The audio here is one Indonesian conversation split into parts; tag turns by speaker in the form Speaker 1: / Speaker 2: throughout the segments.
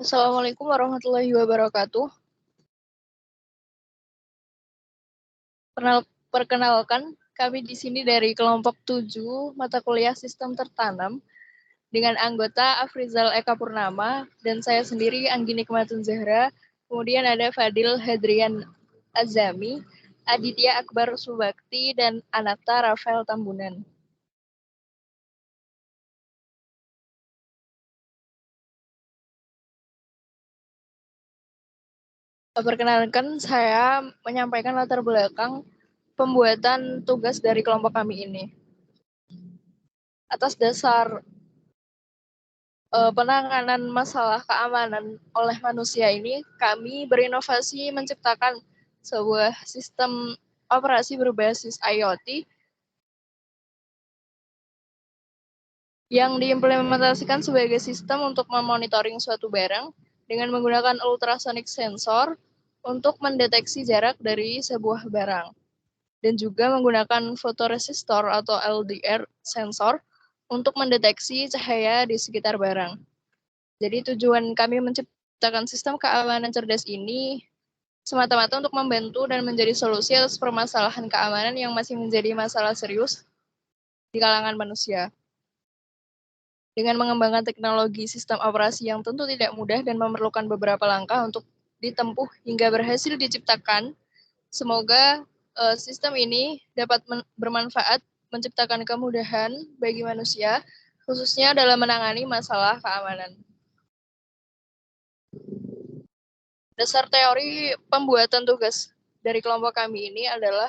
Speaker 1: Assalamualaikum warahmatullahi wabarakatuh. Perkenalkan, kami di sini dari kelompok 7 mata kuliah Sistem Tertanam dengan anggota Afrizal Eka Purnama dan saya sendiri Anggi Nikmatun Zahra. Kemudian ada Fadil Hadrian Azami, Aditya Akbar Subakti, dan Anata Rafael Tambunan. Perkenalkan, saya menyampaikan latar belakang pembuatan tugas dari kelompok kami ini. Atas dasar penanganan masalah keamanan oleh manusia ini, kami berinovasi menciptakan sebuah sistem operasi berbasis IoT yang diimplementasikan sebagai sistem untuk memonitoring suatu barang dengan menggunakan ultrasonic sensor untuk mendeteksi jarak dari sebuah barang, dan juga menggunakan fotoresistor atau LDR sensor untuk mendeteksi cahaya di sekitar barang. Jadi tujuan kami menciptakan sistem keamanan cerdas ini semata-mata untuk membantu dan menjadi solusi atas permasalahan keamanan yang masih menjadi masalah serius di kalangan manusia. Dengan mengembangkan teknologi sistem operasi yang tentu tidak mudah dan memerlukan beberapa langkah untuk ditempuh hingga berhasil diciptakan, semoga sistem ini dapat bermanfaat menciptakan kemudahan bagi manusia, khususnya dalam menangani masalah keamanan. Dasar teori pembuatan tugas dari kelompok kami ini adalah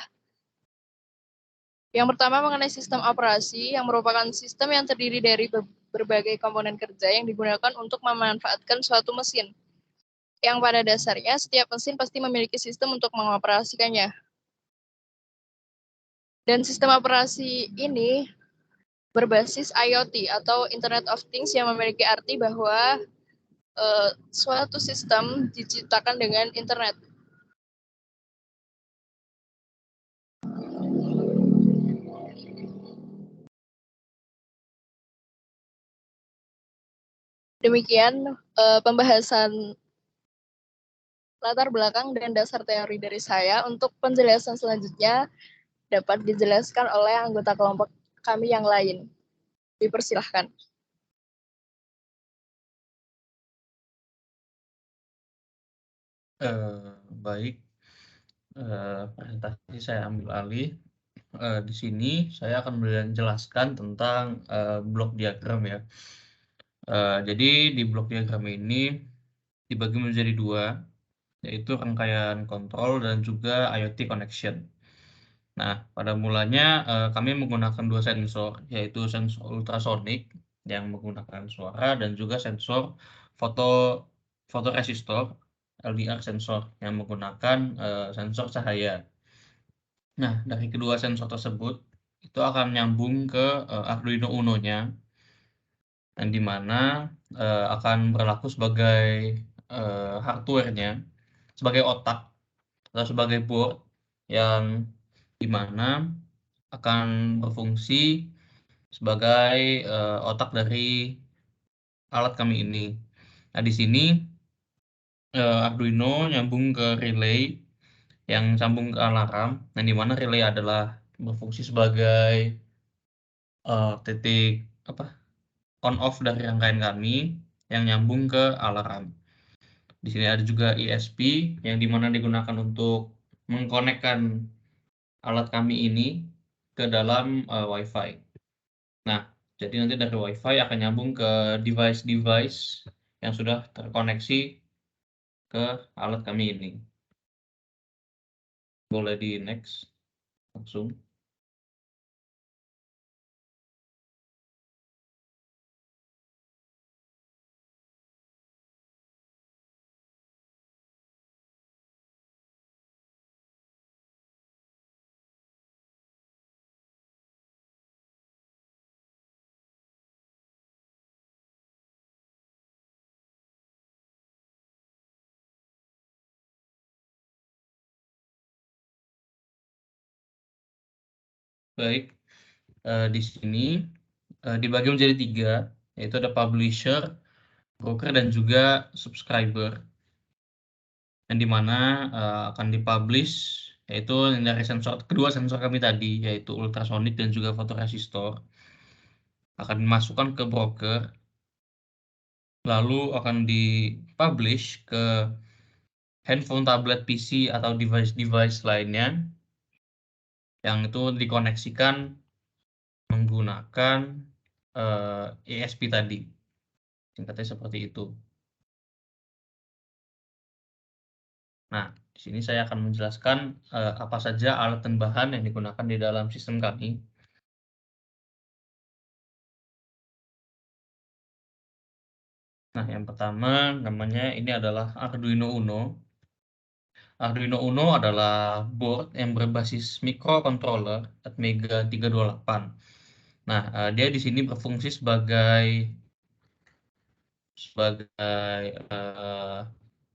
Speaker 1: yang pertama mengenai sistem operasi, yang merupakan sistem yang terdiri dari berbagai komponen kerja yang digunakan untuk memanfaatkan suatu mesin. Yang pada dasarnya setiap mesin pasti memiliki sistem untuk mengoperasikannya. Dan sistem operasi ini berbasis IoT atau Internet of Things yang memiliki arti bahwa suatu sistem diciptakan dengan internet. Demikian pembahasan latar belakang dan dasar teori dari saya. Untuk penjelasan selanjutnya dapat dijelaskan oleh anggota kelompok kami yang lain. Dipersilahkan.
Speaker 2: Baik, presentasi saya ambil alih. Di sini saya akan menjelaskan tentang blok diagram ya. Jadi di blok diagram ini dibagi menjadi dua, yaitu rangkaian kontrol dan juga IoT connection. Nah, pada mulanya kami menggunakan dua sensor, yaitu sensor ultrasonik yang menggunakan suara dan juga sensor fotoresistor LDR sensor yang menggunakan sensor cahaya. Nah, dari kedua sensor tersebut itu akan nyambung ke Arduino Uno-nya, yang dimana akan berlaku sebagai hardware-nya, sebagai otak atau sebagai board yang dimana akan berfungsi sebagai otak dari alat kami ini. Nah, di sini Arduino nyambung ke relay yang sambung ke alarm, yang dimana relay adalah berfungsi sebagai titik on off dari rangkaian kami yang nyambung ke alarm. Di sini ada juga ISP yang dimana digunakan untuk mengkonekkan alat kami ini ke dalam WiFi. Nah, jadi nanti dari WiFi akan nyambung ke device-device yang sudah terkoneksi ke alat kami ini. Boleh di next langsung. Baik, di sini dibagi menjadi tiga, yaitu ada publisher, broker dan juga subscriber, yang dimana akan dipublish yaitu dari kedua sensor kami tadi, yaitu ultrasonic dan juga fotoresistor, akan dimasukkan ke broker, lalu akan dipublish ke handphone, tablet, PC atau device-device lainnya yang itu dikoneksikan menggunakan ESP tadi. Singkatnya seperti itu. Nah, di sini saya akan menjelaskan apa saja alat dan bahan yang digunakan di dalam sistem kami. Nah, yang pertama namanya ini adalah Arduino Uno. Arduino Uno adalah board yang berbasis microcontroller Atmega 328. Nah, dia di sini berfungsi sebagai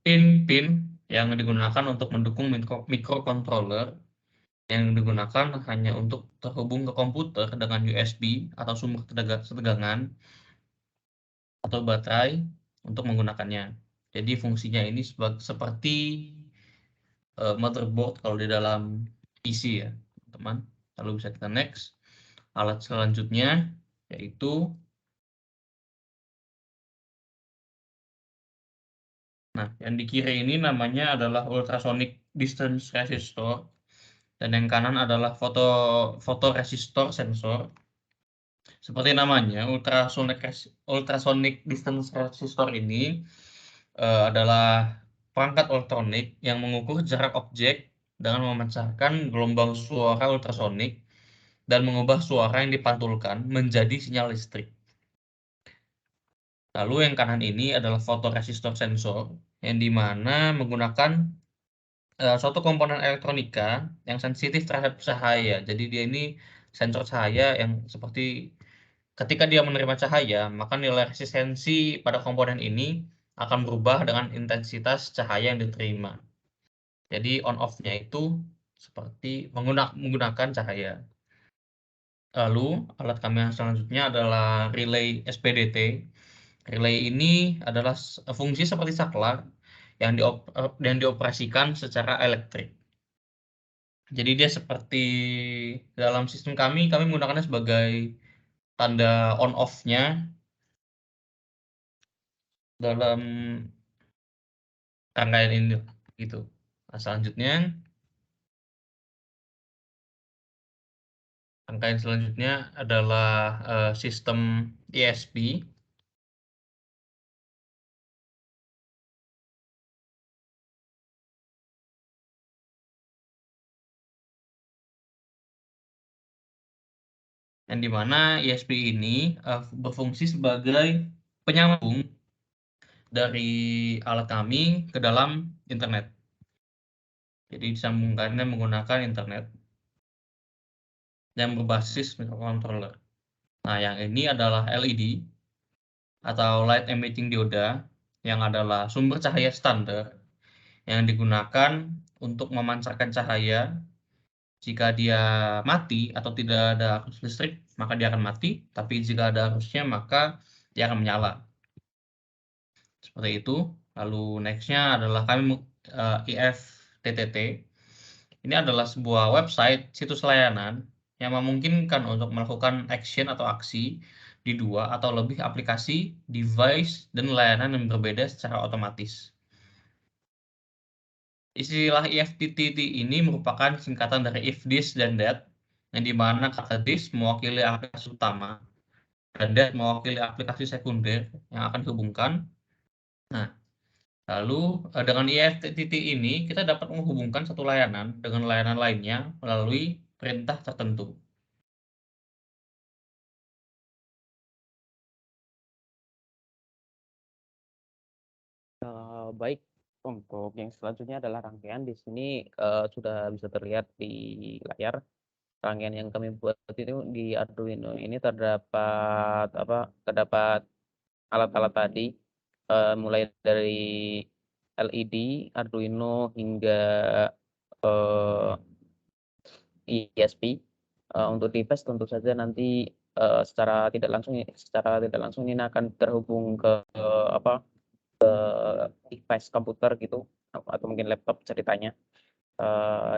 Speaker 2: pin-pin yang digunakan untuk mendukung microcontroller yang digunakan hanya untuk terhubung ke komputer dengan USB atau sumber ketegangan atau baterai untuk menggunakannya. Jadi fungsinya ini seperti motherboard kalau di dalam PC ya, teman-teman. Lalu bisa kita next. Alat selanjutnya yaitu yang di kiri ini namanya adalah ultrasonic distance resistor dan yang kanan adalah fotoresistor sensor. Seperti namanya, ultrasonic distance resistor ini adalah perangkat elektronik yang mengukur jarak objek dengan memancarkan gelombang suara ultrasonik dan mengubah suara yang dipantulkan menjadi sinyal listrik. Lalu yang kanan ini adalah fotoresistor sensor yang dimana menggunakan suatu komponen elektronika yang sensitif terhadap cahaya. Jadi dia ini sensor cahaya yang seperti ketika dia menerima cahaya, maka nilai resistensi pada komponen ini akan berubah dengan intensitas cahaya yang diterima. Jadi on-off-nya itu seperti menggunakan cahaya. Lalu alat kami yang selanjutnya adalah relay SPDT. Relay ini adalah fungsi seperti saklar yang dioperasikan secara elektrik. Jadi dia seperti dalam sistem kami menggunakannya sebagai tanda on-off-nya dalam rangkaian ini gitu. Nah, selanjutnya rangkaian selanjutnya adalah sistem ESP. Yang dimana ESP ini berfungsi sebagai penyambung dari alat kami ke dalam internet. Jadi disambungkannya menggunakan internet yang berbasis microcontroller. Nah, yang ini adalah LED atau light emitting dioda yang adalah sumber cahaya standar yang digunakan untuk memancarkan cahaya. Jika dia mati atau tidak ada arus listrik, maka dia akan mati. Tapi jika ada arusnya, maka dia akan menyala. Seperti itu. Lalu next-nya adalah kami IFTTT. Ini adalah sebuah website situs layanan yang memungkinkan untuk melakukan action atau aksi di dua atau lebih aplikasi, device, dan layanan yang berbeda secara otomatis. Istilah IFTTT ini merupakan singkatan dari if this dan that, yang dimana kata this mewakili aplikasi utama dan that mewakili aplikasi sekunder yang akan dihubungkan. Nah, lalu dengan IFTTT ini kita dapat menghubungkan satu layanan dengan layanan lainnya melalui perintah tertentu.
Speaker 3: Baik, untuk yang selanjutnya adalah rangkaian. Di sini sudah bisa terlihat di layar. Rangkaian yang kami buat itu di Arduino ini terdapat alat-alat tadi, mulai dari LED, Arduino hingga ESP. Untuk device tentu saja nanti secara tidak langsung ini akan terhubung ke device komputer gitu atau mungkin laptop ceritanya.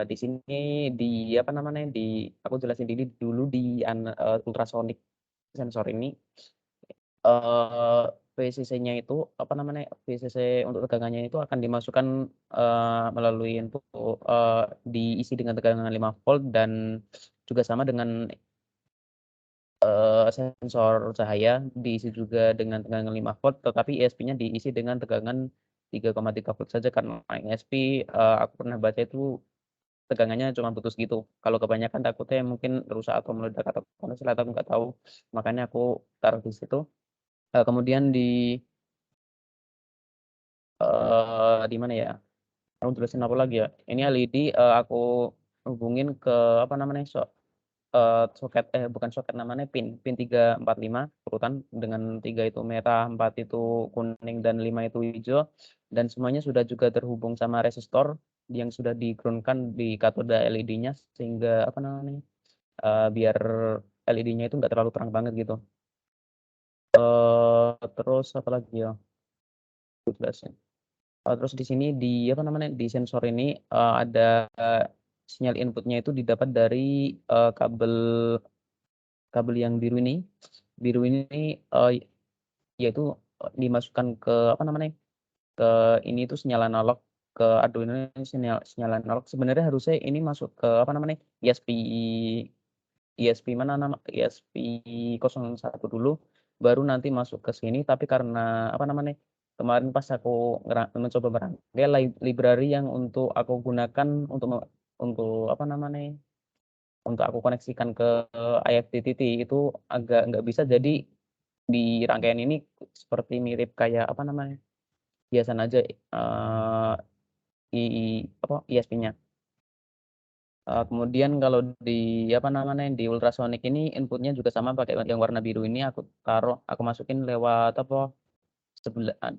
Speaker 3: Di sini aku jelasin dulu di ultrasonic sensor ini. VCC-nya itu VCC untuk tegangannya itu akan dimasukkan melalui input diisi dengan tegangan 5 volt dan juga sama dengan sensor cahaya diisi juga dengan tegangan 5 volt, tetapi ESP-nya diisi dengan tegangan 3,3 volt saja karena ESP aku pernah baca itu tegangannya cuma putus gitu. Kalau kebanyakan takutnya mungkin rusak atau meledak atau koneksi atau nggak tahu, makanya aku taruh di situ. Kemudian di mana ya? Aku jelasin apa lagi ya? Ini LED aku hubungin ke bukan soket namanya pin 345 urutan dengan 3 itu merah, 4 itu kuning dan 5 itu hijau, dan semuanya sudah juga terhubung sama resistor yang sudah di-ground-kan di katoda LED-nya sehingga biar LED-nya itu nggak terlalu terang banget gitu. Terus apa lagi ya? Aku jelasin. Terus di sini di sensor ini ada sinyal inputnya itu didapat dari kabel yang biru ini. Biru ini yaitu dimasukkan ke ke ini itu sinyal analog ke Arduino ini sinyal analog. Sebenarnya harusnya ini masuk ke ESP ESP 01 dulu baru nanti masuk ke sini, tapi karena kemarin pas aku mencoba merangkai library yang untuk aku gunakan untuk untuk aku koneksikan ke IFTTT itu agak nggak bisa, jadi di rangkaian ini seperti mirip kayak biasa aja ISP-nya. Kemudian kalau di di ultrasonic ini inputnya juga sama pakai yang warna biru ini aku masukin lewat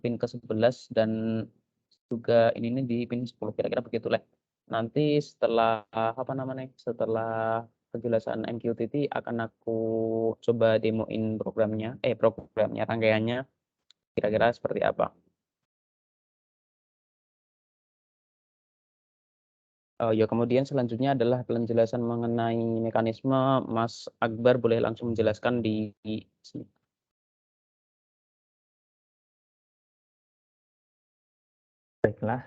Speaker 3: pin ke-11 dan juga ini nih di pin 10 kira-kira begitulah. Nanti setelah setelah penjelasan MQTT akan aku coba demoin programnya rangkaiannya kira-kira seperti apa. Ya kemudian selanjutnya adalah penjelasan mengenai mekanisme. Mas Akbar boleh langsung menjelaskan di sini.
Speaker 4: Baiklah,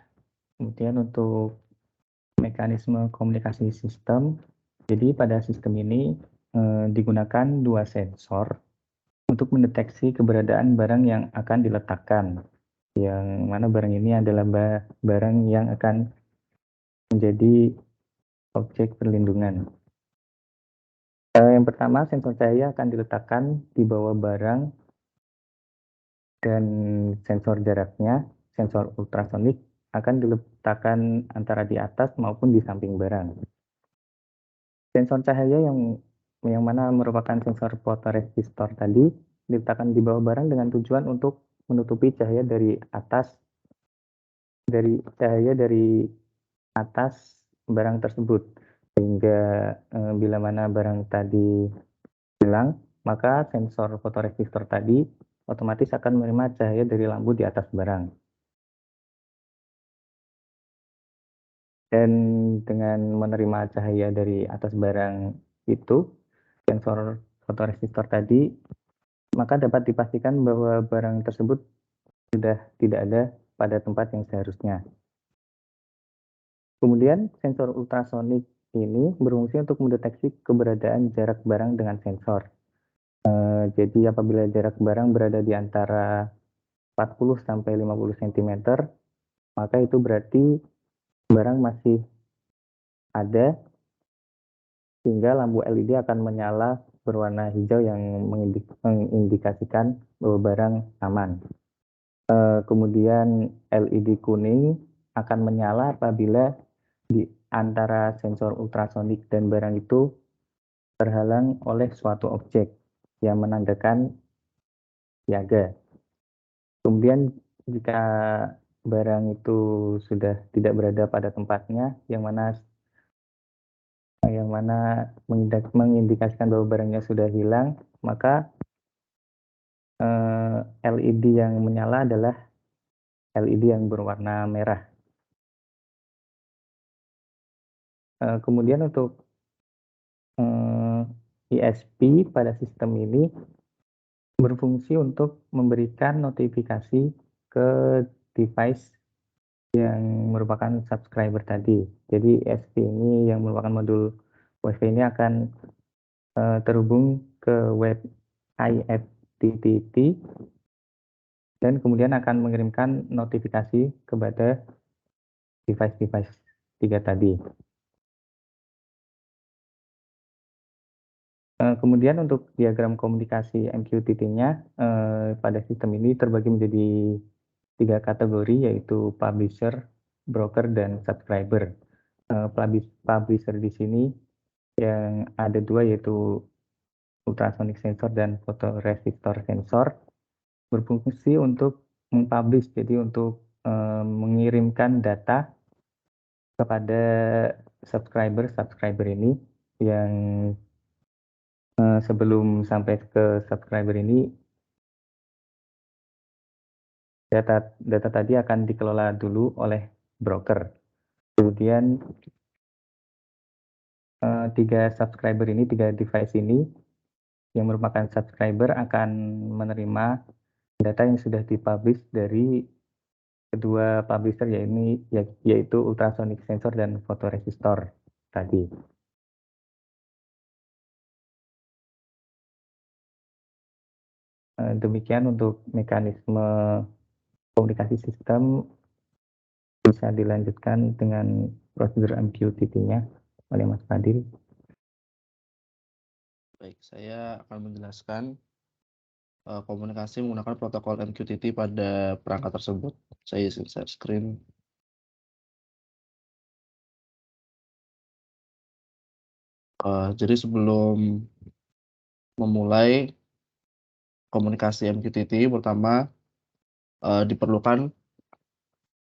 Speaker 4: kemudian untuk mekanisme komunikasi sistem, jadi pada sistem ini digunakan 2 sensor untuk mendeteksi keberadaan barang yang akan diletakkan, yang mana barang ini adalah barang yang akan menjadi objek perlindungan. Yang pertama, sensor cahaya akan diletakkan di bawah barang dan sensor jaraknya, sensor ultrasonik akan diletakkan antara di atas maupun di samping barang. Sensor cahaya yang mana merupakan sensor fotoresistor tadi diletakkan di bawah barang dengan tujuan untuk menutupi cahaya dari atas barang tersebut, sehingga bila mana barang tadi hilang, maka sensor fotoresistor tadi otomatis akan menerima cahaya dari lampu di atas barang. Dan dengan menerima cahaya dari atas barang itu, sensor fotoresistor tadi, maka dapat dipastikan bahwa barang tersebut sudah tidak ada pada tempat yang seharusnya. Kemudian sensor ultrasonik ini berfungsi untuk mendeteksi keberadaan jarak barang dengan sensor. Jadi apabila jarak barang berada di antara 40 sampai 50 cm, maka itu berarti barang masih ada, sehingga lampu LED akan menyala berwarna hijau yang mengindikasikan bahwa barang aman. Kemudian LED kuning akan menyala apabila di antara sensor ultrasonik dan barang itu terhalang oleh suatu objek yang menandakan siaga. Kemudian jika barang itu sudah tidak berada pada tempatnya, yang mana yang mana mengindikasikan bahwa barangnya sudah hilang, maka LED yang menyala adalah LED yang berwarna merah. Kemudian untuk ESP pada sistem ini berfungsi untuk memberikan notifikasi ke device yang merupakan subscriber tadi. Jadi ESP ini yang merupakan modul WiFi ini akan terhubung ke web IFTTT dan kemudian akan mengirimkan notifikasi kepada device-device 3 tadi. Kemudian untuk diagram komunikasi MQTT-nya pada sistem ini terbagi menjadi 3 kategori, yaitu publisher, broker, dan subscriber. Publisher di sini yang ada 2, yaitu ultrasonic sensor dan photoresistor sensor, berfungsi untuk mempublish, jadi untuk mengirimkan data kepada subscriber ini yang sebelum sampai ke subscriber ini data tadi akan dikelola dulu oleh broker. Kemudian 3 subscriber ini, 3 device ini yang merupakan subscriber akan menerima data yang sudah dipublish dari kedua publisher, yaitu ultrasonic sensor dan photoresistor tadi. Demikian untuk mekanisme komunikasi sistem. Bisa dilanjutkan dengan prosedur MQTT-nya oleh Mas Fadil.
Speaker 5: Baik, saya akan menjelaskan komunikasi menggunakan protokol MQTT pada perangkat tersebut. Saya izin share screen. Jadi sebelum memulai komunikasi MQTT, pertama diperlukan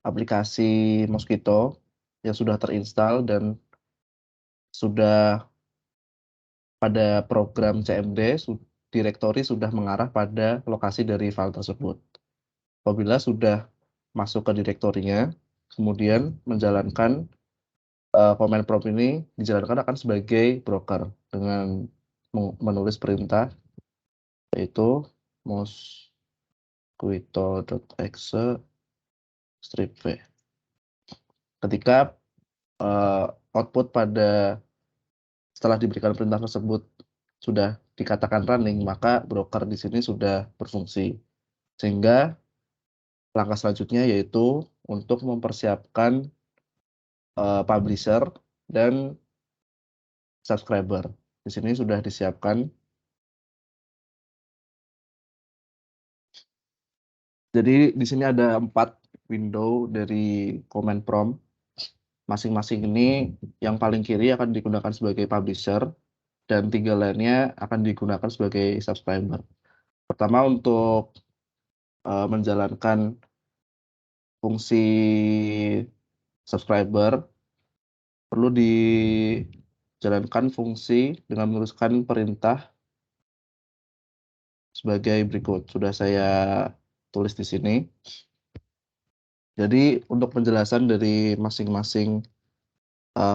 Speaker 5: aplikasi Mosquito yang sudah terinstall dan sudah pada program CMD, direktori sudah mengarah pada lokasi dari file tersebut. Apabila sudah masuk ke direktorinya, kemudian menjalankan command prompt ini dijalankan akan sebagai broker dengan menulis perintah, yaitu mosquito.exe strip v. Ketika output setelah diberikan perintah tersebut sudah dikatakan running, maka broker di sini sudah berfungsi. Sehingga langkah selanjutnya yaitu untuk mempersiapkan publisher dan subscriber. Di sini sudah disiapkan. Jadi di sini ada 4 window dari command prompt. Masing-masing ini yang paling kiri akan digunakan sebagai publisher dan 3 lainnya akan digunakan sebagai subscriber. Pertama, untuk menjalankan fungsi subscriber, perlu dijalankan fungsi dengan menuliskan perintah sebagai berikut. Sudah saya tulis di sini. Jadi untuk penjelasan dari masing-masing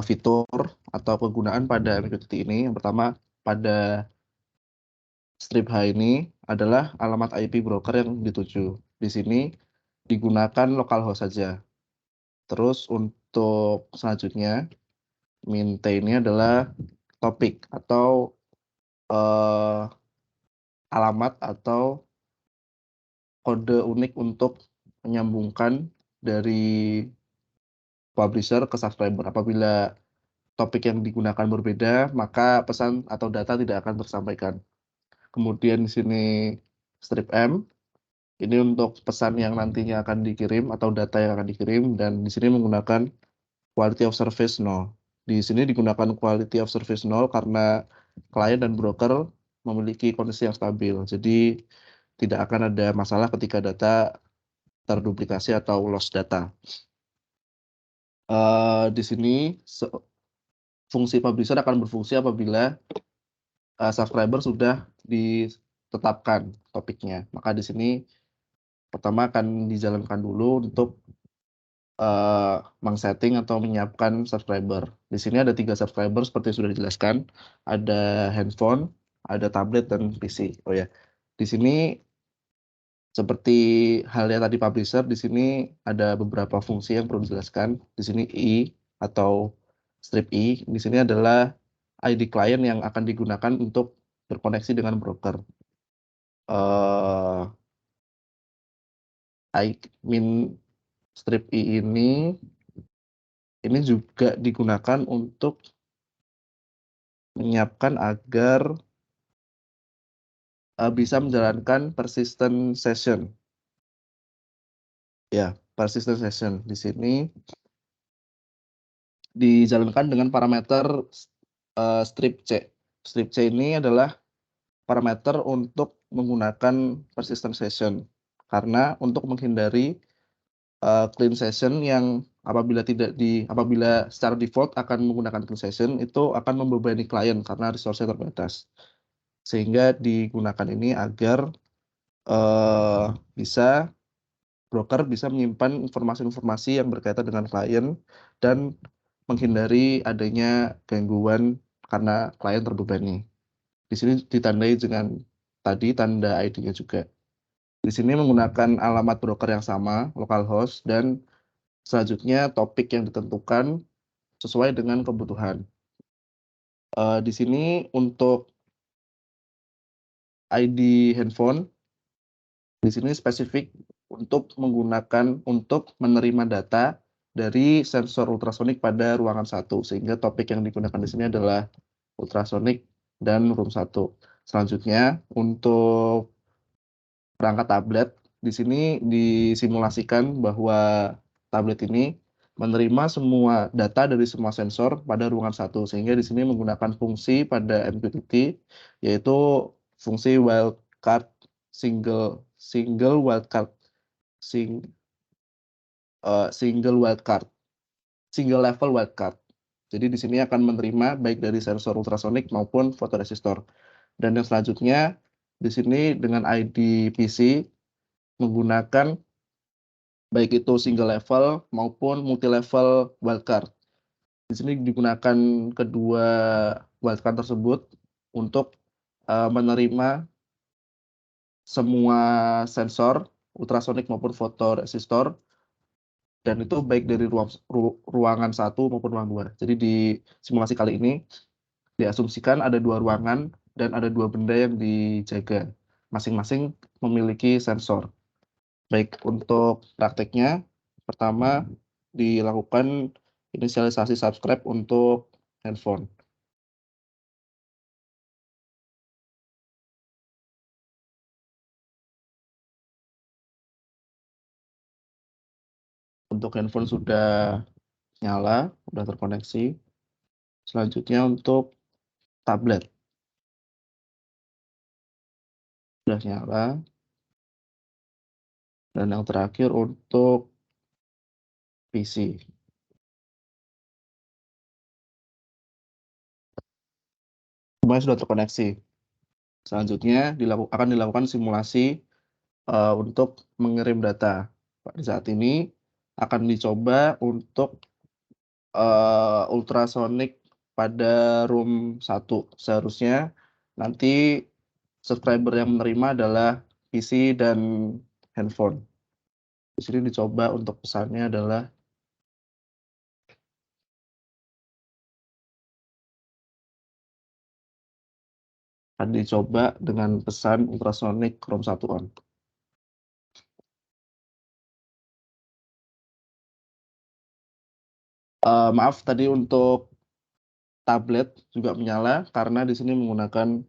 Speaker 5: fitur atau penggunaan pada MQTT ini, yang pertama pada strip H ini adalah alamat IP broker yang dituju. Di sini digunakan localhost saja. Terus untuk selanjutnya, mint ini adalah topik atau alamat atau kode unik untuk menyambungkan dari publisher ke subscriber. Apabila topik yang digunakan berbeda, maka pesan atau data tidak akan tersampaikan. Kemudian di sini strip M, ini untuk pesan yang nantinya akan dikirim atau data yang akan dikirim, dan di sini menggunakan quality of service 0. Di sini digunakan quality of service 0 karena klien dan broker memiliki kondisi yang stabil. Jadi tidak akan ada masalah ketika data terduplikasi atau loss data. Di sini fungsi publisher akan berfungsi apabila subscriber sudah ditetapkan topiknya. Maka di sini pertama akan dijalankan dulu untuk meng-setting atau menyiapkan subscriber. Di sini ada 3 subscriber seperti yang sudah dijelaskan. Ada handphone, ada tablet, dan PC. Oh ya, di sini seperti halnya tadi publisher, di sini ada beberapa fungsi yang perlu dijelaskan. Di sini I atau strip I, di sini adalah ID klien yang akan digunakan untuk berkoneksi dengan broker. Strip I ini juga digunakan untuk menyiapkan agar bisa menjalankan persistent session. Ya, persistent session di sini dijalankan dengan parameter strip C. Strip C ini adalah parameter untuk menggunakan persistent session karena untuk menghindari clean session yang apabila secara default akan menggunakan clean session itu akan membebani klien karena resource-nya terbatas. Sehingga digunakan ini agar broker bisa menyimpan informasi-informasi yang berkaitan dengan klien dan menghindari adanya gangguan karena klien terbebani. Di sini ditandai dengan tadi tanda ID-nya juga. Di sini menggunakan alamat broker yang sama, localhost, dan selanjutnya topik yang ditentukan sesuai dengan kebutuhan. Di sini untuk ID handphone, di sini spesifik untuk menerima data dari sensor ultrasonik pada ruangan 1, sehingga topik yang digunakan di sini adalah ultrasonik dan room 1. Selanjutnya untuk perangkat tablet, di sini disimulasikan bahwa tablet ini menerima semua data dari semua sensor pada ruangan 1, sehingga di sini menggunakan fungsi pada MQTT, yaitu fungsi wildcard single level wildcard. Jadi di sini akan menerima baik dari sensor ultrasonik maupun fotoresistor. Dan yang selanjutnya di sini dengan ID PC menggunakan baik itu single level maupun multi level wildcard. Di sini digunakan kedua wildcard tersebut untuk menerima semua sensor ultrasonik maupun fotoresistor, dan itu baik dari ruangan 1 maupun ruangan 2. Jadi di simulasi kali ini diasumsikan ada 2 ruangan dan ada 2 benda yang dijaga. Masing-masing memiliki sensor. Baik, untuk prakteknya, pertama dilakukan inisialisasi subscribe untuk handphone. Untuk handphone sudah nyala, sudah terkoneksi. Selanjutnya untuk tablet. Sudah nyala. Dan yang terakhir untuk PC. Semuanya sudah terkoneksi. Selanjutnya akan dilakukan simulasi untuk mengirim data. Di saat ini akan dicoba untuk ultrasonik pada room 1. Seharusnya nanti subscriber yang menerima adalah PC dan handphone. Di sini dicoba untuk pesannya adalah akan dicoba dengan pesan ultrasonik room 1 on. Maaf tadi untuk tablet juga menyala karena di sini menggunakan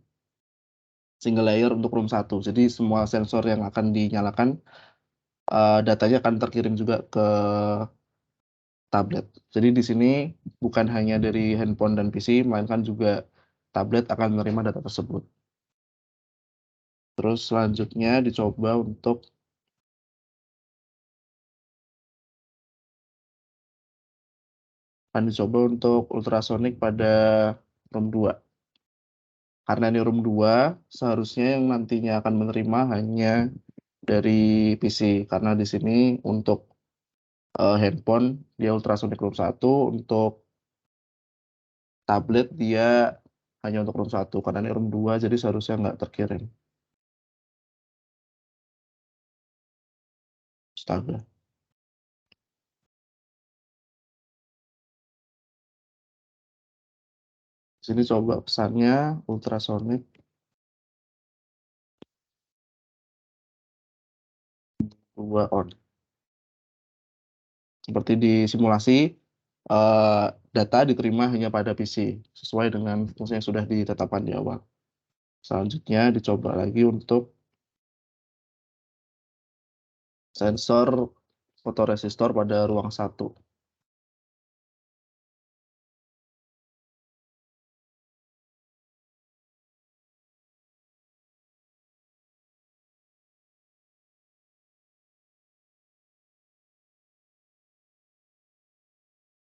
Speaker 5: single layer untuk room 1. Jadi semua sensor yang akan dinyalakan datanya akan terkirim juga ke tablet. Jadi di sini bukan hanya dari handphone dan PC, melainkan juga tablet akan menerima data tersebut. Terus selanjutnya dicoba untuk akan dicoba untuk ultrasonic pada room 2. Karena ini room 2, seharusnya yang nantinya akan menerima hanya dari PC. Karena di sini untuk handphone dia ultrasonic room 1, untuk tablet dia hanya untuk room 1. Karena ini room 2, jadi seharusnya nggak terkirim. Astaga. Sini coba pesannya ultrasonic 2 on. Seperti di simulasi, data diterima hanya pada PC, sesuai dengan fungsi yang sudah ditetapkan di awal. Selanjutnya dicoba lagi untuk sensor fotoresistor pada ruang 1.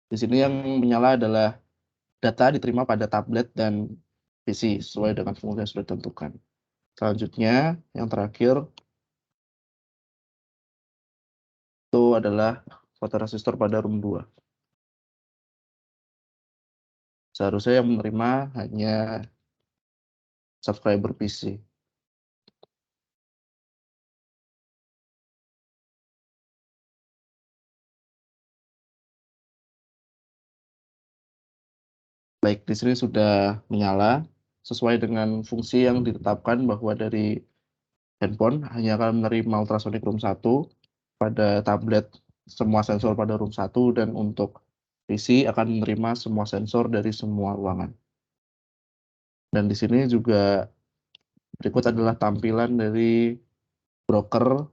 Speaker 5: Di sini yang menyala adalah data diterima pada tablet dan PC sesuai dengan fungsi yang sudah ditentukan. Selanjutnya, yang terakhir itu adalah fotoresistor pada room 2. Seharusnya yang menerima hanya subscriber PC. Baik, di sini sudah menyala sesuai dengan fungsi yang ditetapkan bahwa dari handphone hanya akan menerima ultrasonic room 1, pada tablet semua sensor pada room 1, dan untuk PC akan menerima semua sensor dari semua ruangan. Dan di sini juga berikut adalah tampilan dari broker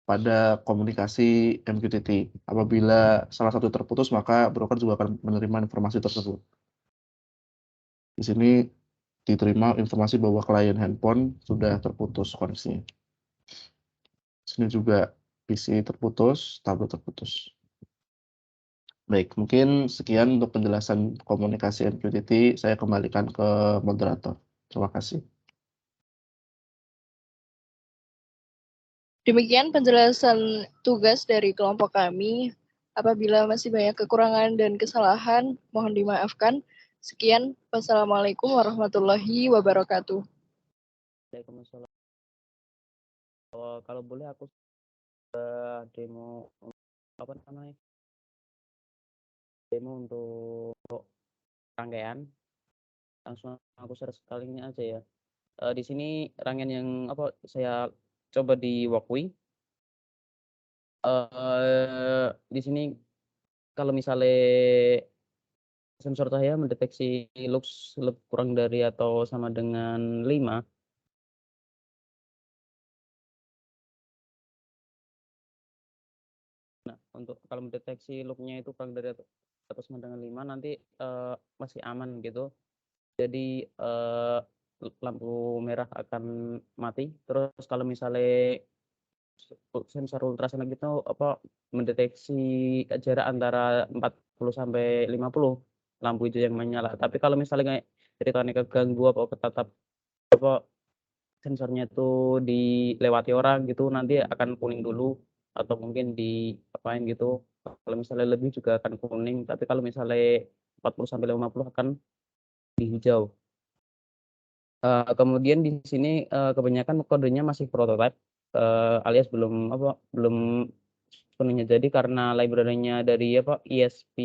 Speaker 5: pada komunikasi MQTT. Apabila salah satu terputus, maka broker juga akan menerima informasi tersebut. Di sini diterima informasi bahwa klien handphone sudah terputus koneksinya. Di sini juga PC terputus, tablet terputus. Baik, mungkin sekian untuk penjelasan komunikasi MQTT. Saya kembalikan ke moderator. Terima kasih.
Speaker 1: Demikian penjelasan tugas dari kelompok kami. Apabila masih banyak kekurangan dan kesalahan, mohon dimaafkan. Sekian, wassalamualaikum warahmatullahi wabarakatuh.
Speaker 3: Waalaikumsalam. Kalau boleh aku demo apa namanya? Demo untuk rangkaian. Langsung aku share sekalinya aja ya. Di sini rangkaian yang apa saya coba di Walkway. Di sini kalau misalnya sensor saya mendeteksi lux lebih kurang dari atau sama dengan 5. Nah, untuk kalau mendeteksi lux-nya itu kurang dari atau sama dengan 5, nanti masih aman gitu. Jadi lampu merah akan mati. Terus kalau misalnya sensor ultrasonik itu apa mendeteksi jarak antara 40 sampai 50 lampu hijau yang menyala. Tapi kalau misalnya kayak ceritanya keganggu apa ketatap apa sensornya itu dilewati orang gitu, nanti akan kuning dulu atau mungkin diapain gitu. Kalau misalnya lebih juga akan kuning, tapi kalau misalnya 40 sampai 50 akan di hijau. Kemudian di sini kebanyakan kodenya masih prototype, alias belum sepenuhnya jadi karena library-nya dari ESP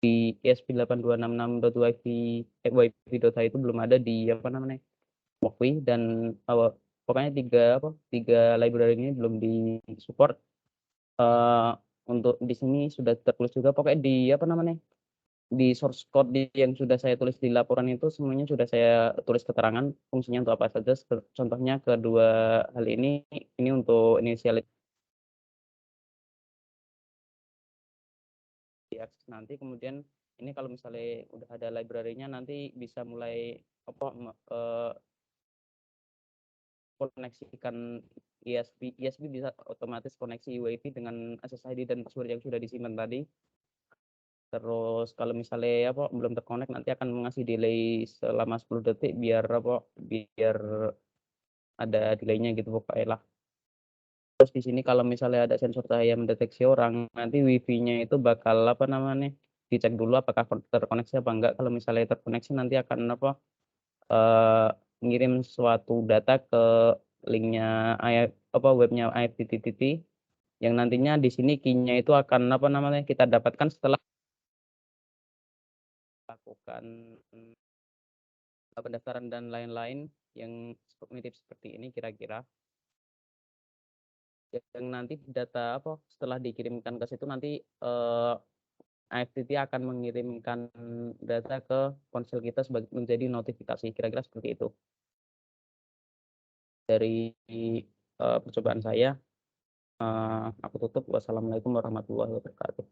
Speaker 3: di ESP8266.wifi.h itu belum ada di Walkway, dan pokoknya tiga library ini belum di-support. Untuk di sini sudah tertulis juga pokoknya di source code yang sudah saya tulis di laporan itu semuanya sudah saya tulis keterangan fungsinya untuk apa saja. Contohnya kedua hal ini untuk inisialis diakses nanti. Kemudian ini kalau misalnya udah ada library-nya nanti bisa mulai koneksikan ESP bisa otomatis koneksi WiFi dengan SSID dan password yang sudah disimpan tadi. Terus kalau misalnya apa belum terkonek nanti akan mengasih delay selama 10 detik biar ada delaynya gitu pokoknya lah. Terus di sini kalau misalnya ada sensor cahaya mendeteksi orang, nanti wifi-nya itu bakal apa namanya dicek dulu apakah terkoneksi apa enggak. Kalau misalnya terkoneksi nanti akan ngirim suatu data ke linknya webnya IFTTT yang nantinya di sini key-nya itu akan kita dapatkan setelah lakukan pendaftaran dan lain-lain yang mirip seperti ini kira-kira. Yang nanti data setelah dikirimkan ke situ nanti IFTTT akan mengirimkan data ke ponsel kita menjadi notifikasi, kira-kira seperti itu. Dari percobaan saya, aku tutup. Wassalamualaikum warahmatullahi wabarakatuh.